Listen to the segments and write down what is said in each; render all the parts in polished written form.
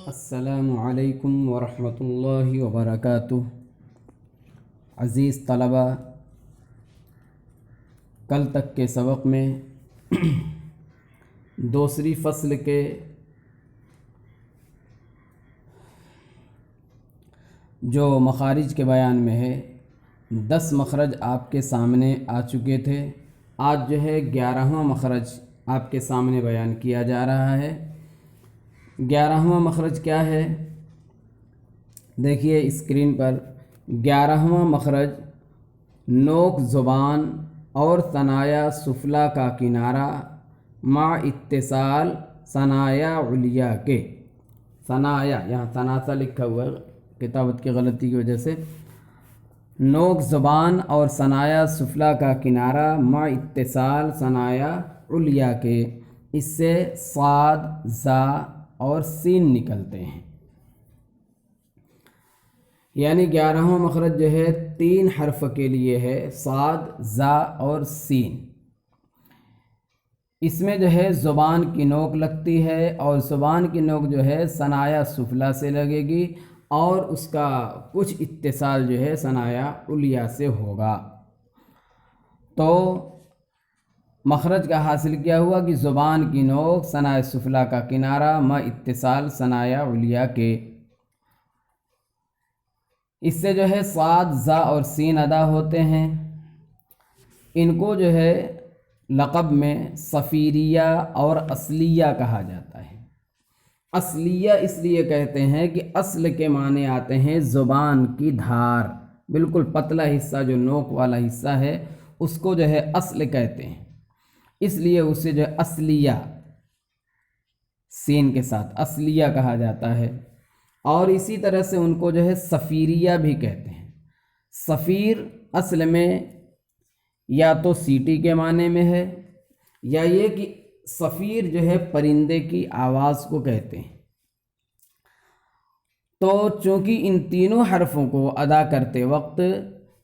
السلام علیکم ورحمۃ اللہ وبرکاتہ۔ عزیز طلبہ، کل تک کے سبق میں دوسری فصل کے جو مخارج کے بیان میں ہے 10 مخرج آپ کے سامنے آ چکے تھے۔ آج جو ہے 11واں مخرج آپ کے سامنے بیان کیا جا رہا ہے۔ 11واں مخرج کیا ہے؟ دیکھیے اسکرین پر، 11واں مخرج نوک زبان اور ثنایا سفلا کا کنارہ مع اتصال ثنایا علیا کے۔ ثنایا، یہاں ثناسا لکھا ہوا ہے کتابت کی غلطی کی وجہ سے۔ نوک زبان اور ثنایا سفلا کا کنارہ مع اتصال ثنایا علیا کے، اس سے صاد، زا اور سین نکلتے ہیں۔ یعنی 11واں مخرج جو ہے 3 حرف کے لیے ہے، صاد، زا اور سین۔ اس میں جو ہے زبان کی نوک لگتی ہے، اور زبان کی نوک جو ہے ثنایا سفلا سے لگے گی، اور اس کا کچھ اتصال جو ہے ثنایا علیا سے ہوگا۔ تو مخرج کا حاصل کیا ہوا کہ زبان کی نوک ثنایا سفلا کا کنارہ مع اتصال ثنایا علیا کے، اس سے جو ہے صاد، زا اور سین ادا ہوتے ہیں۔ ان کو جو ہے لقب میں صفیریہ اور اصلیہ کہا جاتا ہے۔ اصلیہ اس لیے کہتے ہیں کہ اصل کے معنی آتے ہیں زبان کی دھار، بالکل پتلا حصہ جو نوک والا حصہ ہے اس کو جو ہے اصل کہتے ہیں، اس لیے اسے جو ہے اصلیہ سین کے ساتھ اصلیہ کہا جاتا ہے۔ اور اسی طرح سے ان کو جو ہے صفیریہ بھی کہتے ہیں۔ صفیر اصل میں یا تو سیٹی کے معنی میں ہے، یا یہ کہ صفیر جو ہے پرندے کی آواز کو کہتے ہیں۔ تو چونکہ ان تینوں حرفوں کو ادا کرتے وقت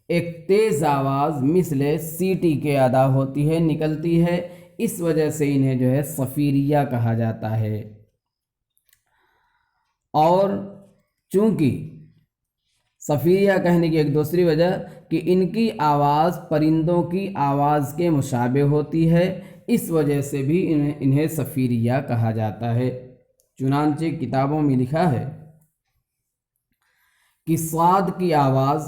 ایک تیز آواز مثل سیٹی کے ادا ہوتی ہے، نکلتی ہے، اس وجہ سے انہیں جو ہے صفیریہ کہا جاتا ہے۔ اور چونکہ صفیریہ کہنے کی ایک دوسری وجہ کہ ان کی آواز پرندوں کی آواز کے مشابہ ہوتی ہے، اس وجہ سے بھی انہیں صفیریہ کہا جاتا ہے۔ چنانچہ کتابوں میں لکھا ہے کہ صاد کی آواز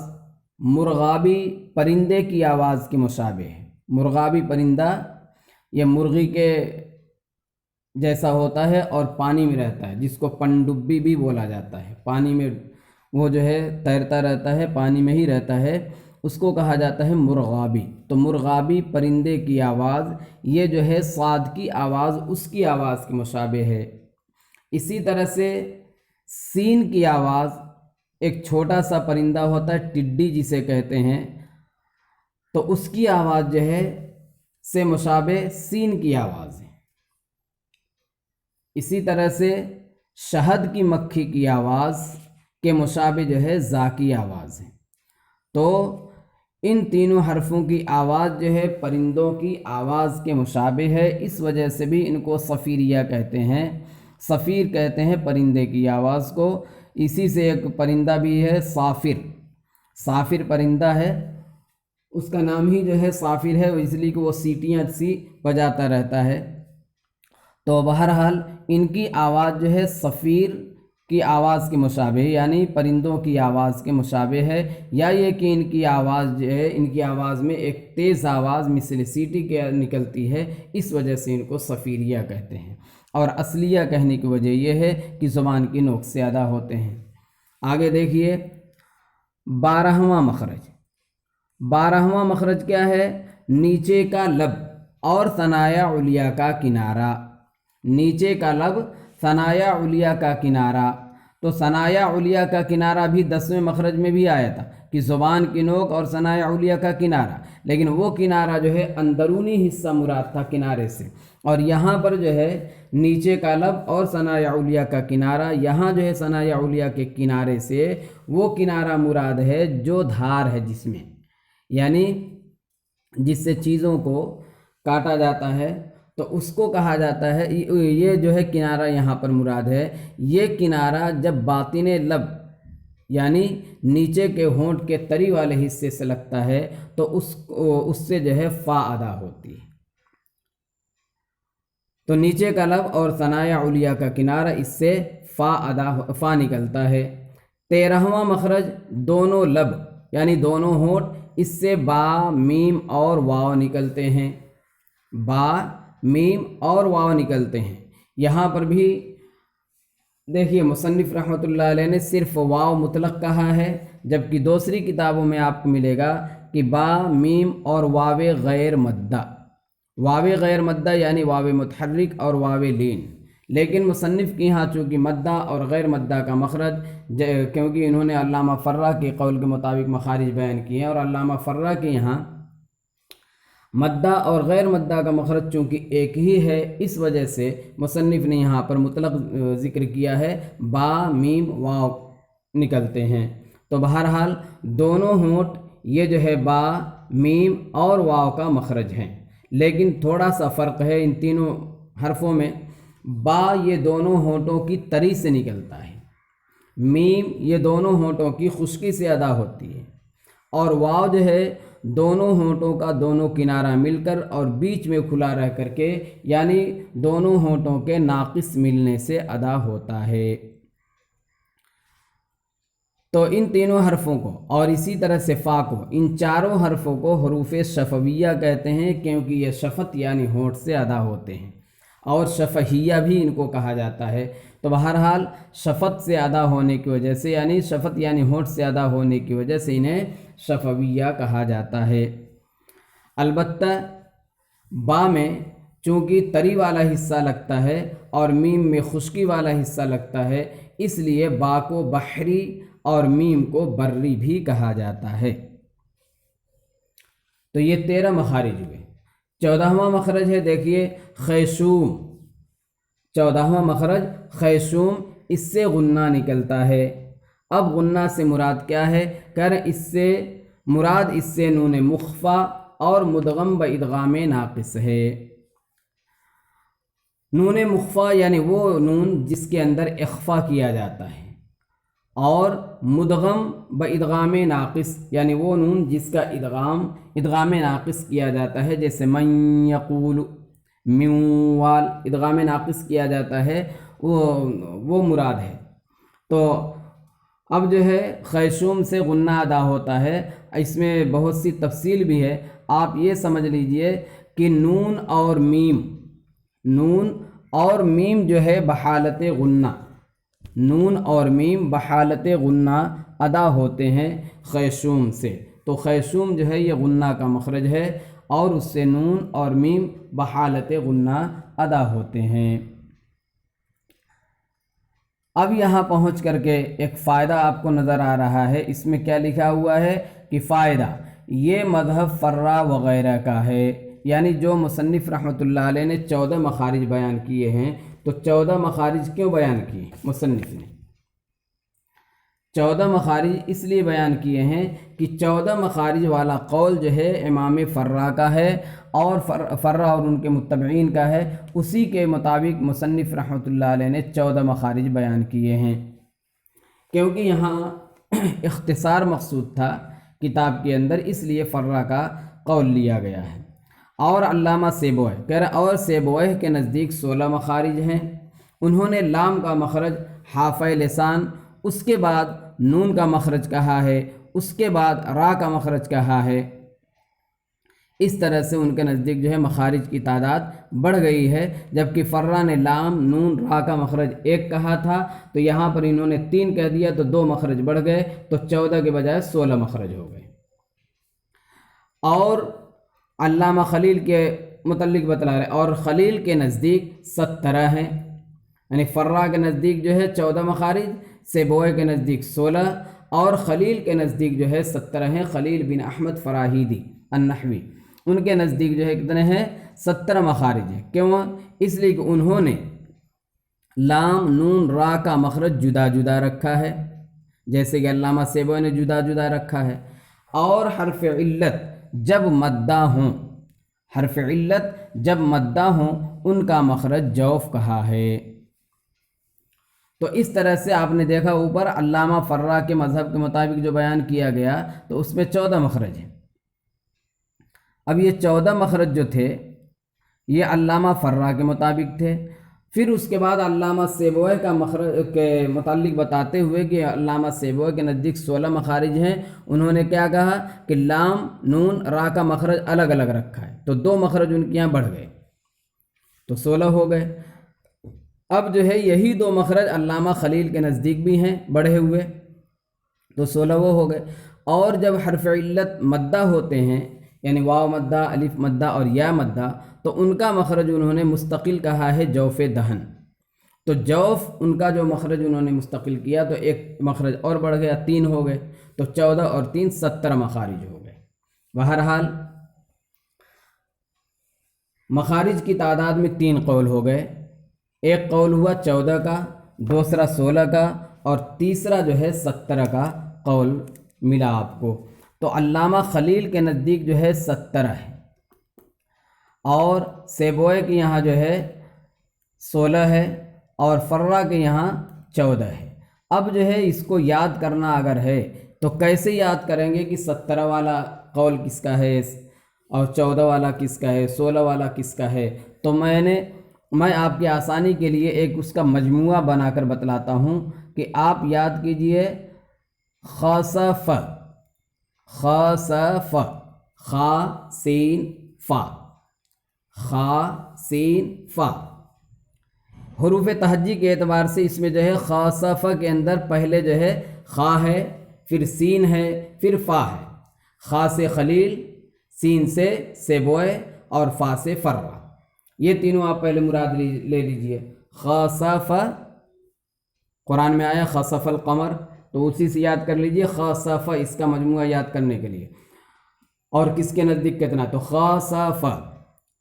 مرغابی پرندے کی آواز کے مشابہ ہے۔ مرغابی پرندہ یہ مرغی کے جیسا ہوتا ہے اور پانی میں رہتا ہے، جس کو پنڈبی بھی بولا جاتا ہے۔ پانی میں وہ جو ہے تیرتا رہتا ہے، پانی میں ہی رہتا ہے، اس کو کہا جاتا ہے مرغابی۔ تو مرغابی پرندے کی آواز یہ جو ہے صاد کی آواز اس کی آواز کے مشابہ ہے۔ اسی طرح سے سین کی آواز ایک چھوٹا سا پرندہ ہوتا ہے، ٹڈی جسے کہتے ہیں، تو اس کی آواز جو ہے سے مشابہ سین کی آواز ہے۔ اسی طرح سے شہد کی مکھی کی آواز کے مشابہ جو ہے زا کی آواز ہے۔ تو ان تینوں حرفوں کی آواز جو ہے پرندوں کی آواز کے مشابہ ہے، اس وجہ سے بھی ان کو صفیریہ کہتے ہیں۔ صفیر کہتے ہیں پرندے کی آواز کو۔ اسی سے ایک پرندہ بھی ہے صافر، صافر پرندہ ہے، اس کا نام ہی جو ہے صافر ہے، اس لیے کہ وہ سیٹیاں سی بجاتا رہتا ہے۔ تو بہرحال ان کی آواز جو ہے صفیر کی آواز کے مشابہ، یعنی پرندوں کی آواز کے مشابہ ہے، یا یہ کہ ان کی آواز جو ہے ان کی آواز میں ایک تیز آواز مثل سیٹی کے نکلتی ہے، اس وجہ سے ان کو صفیریہ کہتے ہیں۔ اور اصلیہ کہنے کی وجہ یہ ہے کہ زبان کی نوک سے ادا ہوتے ہیں۔ آگے دیکھیے 12واں مخرج۔ 12واں مخرج کیا ہے؟ نیچے کا لب اور ثنایا علیا کا کنارہ۔ نیچے کا لب، ثنایا علیا کا کنارہ۔ تو ثنایا علیہ کا کنارہ بھی 10ویں مخرج میں بھی آیا تھا کہ زبان کی نوک اور ثنایا علیہ کا کنارہ، لیکن وہ کنارہ جو ہے اندرونی حصہ مراد تھا کنارے سے، اور یہاں پر جو ہے نیچے کا لب اور ثنایا علیہ کا کنارہ، یہاں جو ہے ثنایا علیہ کے کنارے سے وہ کنارہ مراد ہے جو دھار ہے جس میں، یعنی جس سے چیزوں کو کاٹا جاتا ہے تو اس کو کہا جاتا ہے، یہ جو ہے کنارہ یہاں پر مراد ہے۔ یہ کنارہ جب باطن لب یعنی نیچے کے ہونٹ کے تری والے حصے سے لگتا ہے تو اس سے جو ہے فا ادا ہوتی ہے۔ تو نیچے کا لب اور ثنایا علیہ کا کنارہ اس سے فا نکلتا ہے۔ 13واں مخرج دونوں لب یعنی دونوں ہونٹ، اس سے با، میم اور واو نکلتے ہیں، با، میم اور واو نکلتے ہیں۔ یہاں پر بھی دیکھیے مصنف رحمۃ اللہ علیہ نے صرف واو مطلق کہا ہے، جبکہ دوسری کتابوں میں آپ کو ملے گا کہ با، میم اور واو غیر مدہ، واو غیر مدہ یعنی واو متحرک اور واو لین، لیکن مصنف کی یہاں چونکہ مدہ اور غیر مدہ کا مخرج، کیونکہ انہوں نے علامہ فرہ کے قول کے مطابق مخارج بیان کیے ہیں، اور علامہ فرہ کے یہاں مدہ اور غیر مدہ کا مخرج چونکہ ایک ہی ہے، اس وجہ سے مصنف نے یہاں پر مطلق ذکر کیا ہے، با، میم، واو نکلتے ہیں۔ تو بہرحال دونوں ہونٹ یہ جو ہے با، میم اور واو کا مخرج ہیں، لیکن تھوڑا سا فرق ہے ان تینوں حرفوں میں۔ با یہ دونوں ہونٹوں کی تری سے نکلتا ہے، میم یہ دونوں ہونٹوں کی خشکی سے ادا ہوتی ہے، اور واو جو ہے دونوں ہونٹوں کا دونوں کنارہ مل کر اور بیچ میں کھلا رہ کر کے یعنی دونوں ہونٹوں کے ناقص ملنے سے ادا ہوتا ہے۔ تو ان تینوں حرفوں کو اور اسی طرح سے فا کو، ان چاروں حرفوں کو حروف شفویہ کہتے ہیں، کیونکہ یہ شفت یعنی ہونٹ سے ادا ہوتے ہیں، اور شفہیہ بھی ان کو کہا جاتا ہے۔ تو بہرحال شفت سے ادا ہونے کی وجہ سے یعنی شفت یعنی ہونٹ سے ادا ہونے کی وجہ سے انہیں شفویہ کہا جاتا ہے۔ البتہ با میں چونکہ تری والا حصہ لگتا ہے اور میم میں خشکی والا حصہ لگتا ہے، اس لیے با کو بحری اور میم کو بری بھی کہا جاتا ہے۔ تو یہ 13 مخارج ہوئے۔ 14واں مخرج ہے دیکھیے خیشوم، 14واں مخرج خیشوم، اس سے غنہ نکلتا ہے۔ اب غنہ سے مراد کیا ہے؟ اس سے نون مخفا اور مدغم بادغام ناقص ہے۔ نون مخفا یعنی وہ نون جس کے اندر اخفا کیا جاتا ہے، اور مدغم بادغام ناقص یعنی وہ نون جس کا ادغام ناقص کیا جاتا ہے، جیسے من یقول، میوال ادغام ناقص کیا جاتا ہے، وہ مراد ہے۔ تو اب جو ہے خیشوم سے غنہ ادا ہوتا ہے، اس میں بہت سی تفصیل بھی ہے۔ آپ یہ سمجھ لیجئے کہ نون اور میم جو ہے بحالت غنہ، نون اور میم بحالت غنہ ادا ہوتے ہیں خیشوم سے۔ تو خیشوم جو ہے یہ غنہ کا مخرج ہے، اور اس سے نون اور میم بحالت غنہ ادا ہوتے ہیں۔ اب یہاں پہنچ کر کے ایک فائدہ آپ کو نظر آ رہا ہے، اس میں کیا لکھا ہوا ہے کہ فائدہ یہ مذہب فرہ وغیرہ کا ہے، یعنی جو مصنف رحمۃ اللہ علیہ نے 14 مخارج بیان کیے ہیں، تو 14 مخارج کیوں بیان کیے مصنف نے؟ 14 مخارج اس لیے بیان کیے ہیں کہ 14 مخارج والا قول جو ہے امام فرہ کا ہے، اور فرہ اور ان کے متبعین کا ہے، اسی کے مطابق مصنف رحمۃ اللہ علیہ نے 14 مخارج بیان کیے ہیں، کیونکہ یہاں اختصار مقصود تھا کتاب کے اندر، اس لیے فرہ کا قول لیا گیا ہے۔ اور علامہ سیبویہ کہہ رہا، اور سیبویہ کے نزدیک 16 مخارج ہیں۔ انہوں نے لام کا مخرج حافہ لسان، اس کے بعد نون کا مخرج کہا ہے، اس کے بعد را کا مخرج کہا ہے۔ اس طرح سے ان کے نزدیک جو ہے مخارج کی تعداد بڑھ گئی ہے، جبکہ فرہ نے لام، نون، را کا مخرج 1 کہا تھا، تو یہاں پر انہوں نے 3 کہہ دیا، تو 2 مخرج بڑھ گئے، تو 14 کے بجائے 16 مخرج ہو گئے۔ اور علامہ خلیل کے متعلق بتلا رہے، اور خلیل کے نزدیک 17 ہیں، یعنی فرہ کے نزدیک جو ہے 14 مخارج، سیبوئے کے نزدیک 16 اور خلیل کے نزدیک جو ہے 17 ہیں۔ خلیل بن احمد فراہیدی النحوی، ان کے نزدیک جو ہے کتنے ہیں؟ 17 مخارج ہیں۔ کیوں؟ اس لیے کہ انہوں نے لام نون را کا مخرج جدا جدا رکھا ہے، جیسے کہ علامہ سیبوئے نے جدا جدا رکھا ہے، اور حرف علت جب مدہ ہوں، حرف علت جب مدہ ہوں ان کا مخرج جوف کہا ہے۔ تو اس طرح سے آپ نے دیکھا اوپر علامہ فرا کے مذہب کے مطابق جو بیان کیا گیا تو اس میں 14 مخرج ہیں۔ اب یہ 14 مخرج جو تھے یہ علامہ فرا کے مطابق تھے۔ پھر اس کے بعد علامہ سیبوئے کا مخرج کے متعلق بتاتے ہوئے کہ علامہ سیبوئے کے نزدیک 16 مخارج ہیں، انہوں نے کیا کہا کہ لام نون را کا مخرج الگ الگ رکھا ہے، تو 2 مخرج ان کے یہاں بڑھ گئے تو 16 ہو گئے۔ اب جو ہے یہی 2 مخرج علامہ خلیل کے نزدیک بھی ہیں بڑھے ہوئے، تو 16 وہ ہو گئے۔ اور جب حرف علت مدہ ہوتے ہیں، یعنی واو مدہ، الف مدہ اور یا مدہ، تو ان کا مخرج انہوں نے مستقل کہا ہے جوف دہن۔ تو جوف ان کا جو مخرج انہوں نے مستقل کیا تو ایک مخرج اور بڑھ گیا، 3 ہو گئے، تو 14 اور 3 17 مخارج ہو گئے۔ بہرحال مخارج کی تعداد میں 3 قول ہو گئے، ایک قول ہوا 14 کا، دوسرا 16 کا، اور تیسرا جو ہے 17 کا قول ملا آپ کو۔ تو علامہ خلیل کے نزدیک جو ہے 17 ہے، اور سیبوئے کے یہاں جو ہے 16 ہے، اور فرا کے یہاں 14 ہے۔ اب جو ہے اس کو یاد کرنا اگر ہے تو کیسے یاد کریں گے کہ 17 والا قول کس کا ہے اور 14 والا کس کا ہے، 16 والا کس کا ہے؟ تو میں آپ کی آسانی کے لیے ایک اس کا مجموعہ بنا کر بتلاتا ہوں کہ آپ یاد کیجئے خصف، خصف، خا سین فا، خا سین فا۔ حروف تہجی کے اعتبار سے اس میں جو ہے خصف کے اندر پہلے جو ہے خا ہے، پھر سین ہے، پھر فا ہے۔ خا سے خلیل، سین سے سیبوئے اور فا سے فرا، یہ تینوں آپ پہلے مراد لے لیجئے۔ خصف، قرآن میں آیا خصف القمر، تو اسی سے یاد کر لیجئے خصف، اس کا مجموعہ یاد کرنے کے لیے۔ اور کس کے نزدیک کتنا؟ تو خصف،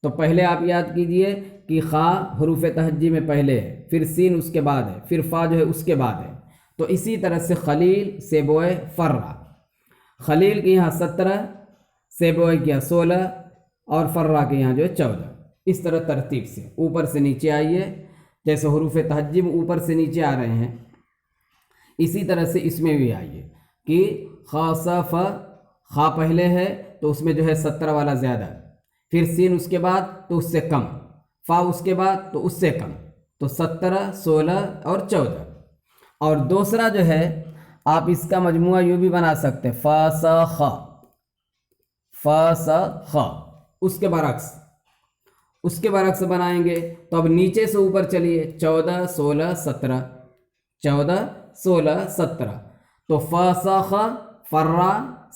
تو پہلے آپ یاد کیجئے کہ خا حروف تہجی میں پہلے ہے، پھر سین اس کے بعد ہے، پھر فا جو ہے اس کے بعد ہے۔ تو اسی طرح سے خلیل، سیبوئے، فرا، خلیل کے یہاں 17، سیبوئے کے یہاں 16 اور فرا کے یہاں جو ہے 14۔ اس طرح ترتیب سے اوپر سے نیچے آئیے، جیسے حروف تہجی میں اوپر سے نیچے آ رہے ہیں، اسی طرح سے اس میں بھی آئیے کہ خصف، خا پہلے ہے تو اس میں جو ہے 17 والا زیادہ، پھر سین اس کے بعد تو اس سے کم، فا اس کے بعد تو اس سے کم، تو 17، 16 اور 14۔ اور دوسرا جو ہے آپ اس کا مجموعہ یوں بھی بنا سکتے، فا سا خا، فا سا خا، اس کے برعکس بنائیں گے تو اب نیچے سے اوپر چلیے، 14، 16، 17، 14، 16، 17، تو فا سا خا، فرا،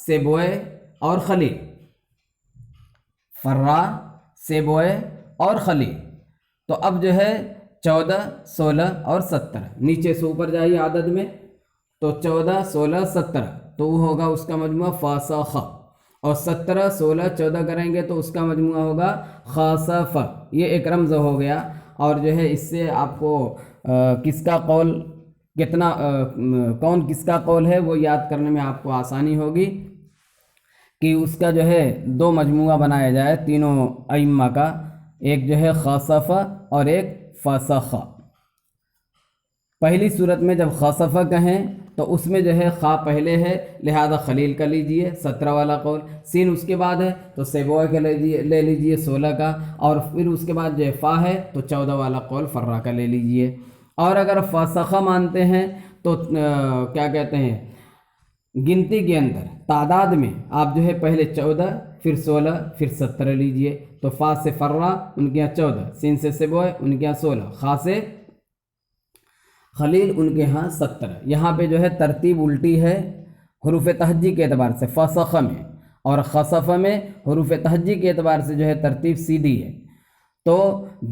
سیبوئے اور خلیل، فرا، سیبوئے اور خلیل۔ تو اب جو ہے 14، 16 اور 17، نیچے سے اوپر جائیے عدد میں، تو 14، 16، 17، تو وہ ہوگا اس کا مجموعہ فا سا خا، اور 17، 16، 14 کریں گے تو اس کا مجموعہ ہوگا خصف۔ یہ ایک رمز ہو گیا، اور جو ہے اس سے آپ کو کس کا قول کتنا، کون کس کا قول ہے وہ یاد کرنے میں آپ کو آسانی ہوگی کہ اس کا جو ہے 2 مجموعہ بنایا جائے تینوں ائمہ کا، ایک جو ہے خصف اور ایک فسخ۔ پہلی صورت میں جب خصف کہیں تو اس میں جو ہے خا پہلے ہے، لہذا خلیل کا لیجئے 17 والا قول، سین اس کے بعد ہے تو سیبوئے کا لے لیجئے 16 کا، اور پھر اس کے بعد جو ہے فا ہے تو 14 والا قول فرا کا لے لیجئے۔ اور اگر فسخ مانتے ہیں تو کیا کہتے ہیں، گنتی کے اندر تعداد میں آپ جو ہے پہلے 14، پھر 16، پھر 17 لیجئے، تو فا سے فرا ان کے یہاں 14، سین سے سیبوئے ان کے یہاں 16، خا سے خلیل ان کے ہاں 17۔ یہاں پہ جو ہے ترتیب الٹی ہے حروف تہجی کے اعتبار سے فسخ میں، اور خصف میں حروف تہجی کے اعتبار سے جو ہے ترتیب سیدھی ہے۔ تو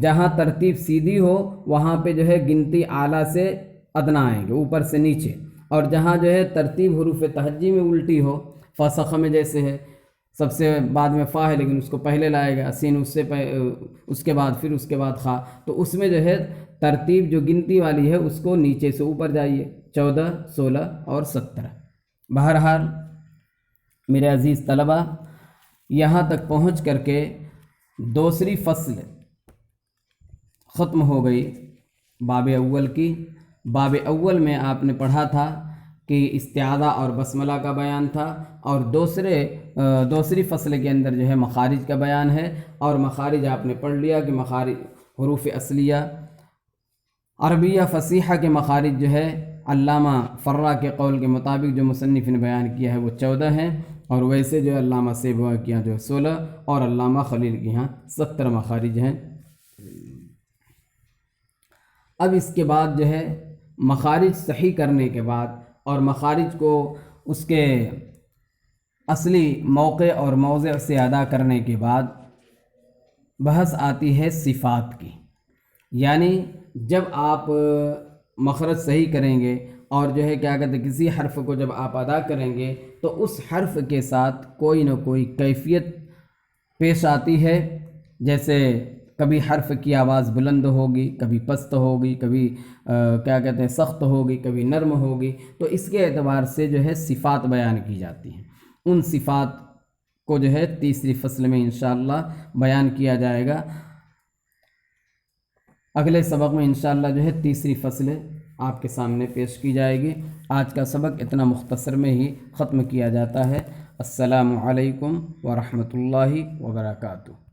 جہاں ترتیب سیدھی ہو وہاں پہ جو ہے گنتی اعلیٰ سے ادنا آئیں گے، اوپر سے نیچے، اور جہاں جو ہے ترتیب حروف تہجی میں الٹی ہو، فسخ میں جیسے ہے سب سے بعد میں فا ہے لیکن اس کو پہلے لائے گا، سین اس کے بعد، پھر اس کے بعد خا، تو اس میں جو ہے ترتیب جو گنتی والی ہے اس کو نیچے سے اوپر جائیے، 14، 16 اور 17۔ بہرحال میرے عزیز طلبہ، یہاں تک پہنچ کر کے دوسری فصل ختم ہو گئی باب اول کی۔ باب اول میں آپ نے پڑھا تھا کہ استعاذہ اور بسملہ کا بیان تھا، اور دوسری فصل کے اندر جو ہے مخارج کا بیان ہے، اور مخارج آپ نے پڑھ لیا کہ مخارج حروف اصلیہ عربیہ فصیحہ کے مخارج جو ہے علامہ فرا کے قول کے مطابق جو مصنف نے بیان کیا ہے وہ 14 ہیں، اور ویسے جو علامہ سیبویہ کے یہاں جو ہے 16، اور علامہ خلیل کے یہاں 17 مخارج ہیں۔ اب اس کے بعد جو ہے مخارج صحیح کرنے کے بعد اور مخارج کو اس کے اصلی موقع اور موضع سے ادا کرنے کے بعد بحث آتی ہے صفات کی، یعنی جب آپ مخرج صحیح کریں گے اور جو ہے کیا کہتے ہیں کسی حرف کو جب آپ ادا کریں گے تو اس حرف کے ساتھ کوئی نہ کوئی کیفیت پیش آتی ہے، جیسے کبھی حرف کی آواز بلند ہوگی، کبھی پست ہوگی، کبھی کیا کہتے ہیں سخت ہوگی، کبھی نرم ہوگی، تو اس کے اعتبار سے جو ہے صفات بیان کی جاتی ہیں۔ ان صفات کو جو ہے تیسری فصل میں انشاءاللہ بیان کیا جائے گا۔ اگلے سبق میں انشاءاللہ جو ہے تیسری فصل آپ کے سامنے پیش کی جائے گی۔ آج کا سبق اتنا مختصر میں ہی ختم کیا جاتا ہے۔ السلام علیکم ورحمۃ اللہ وبرکاتہ۔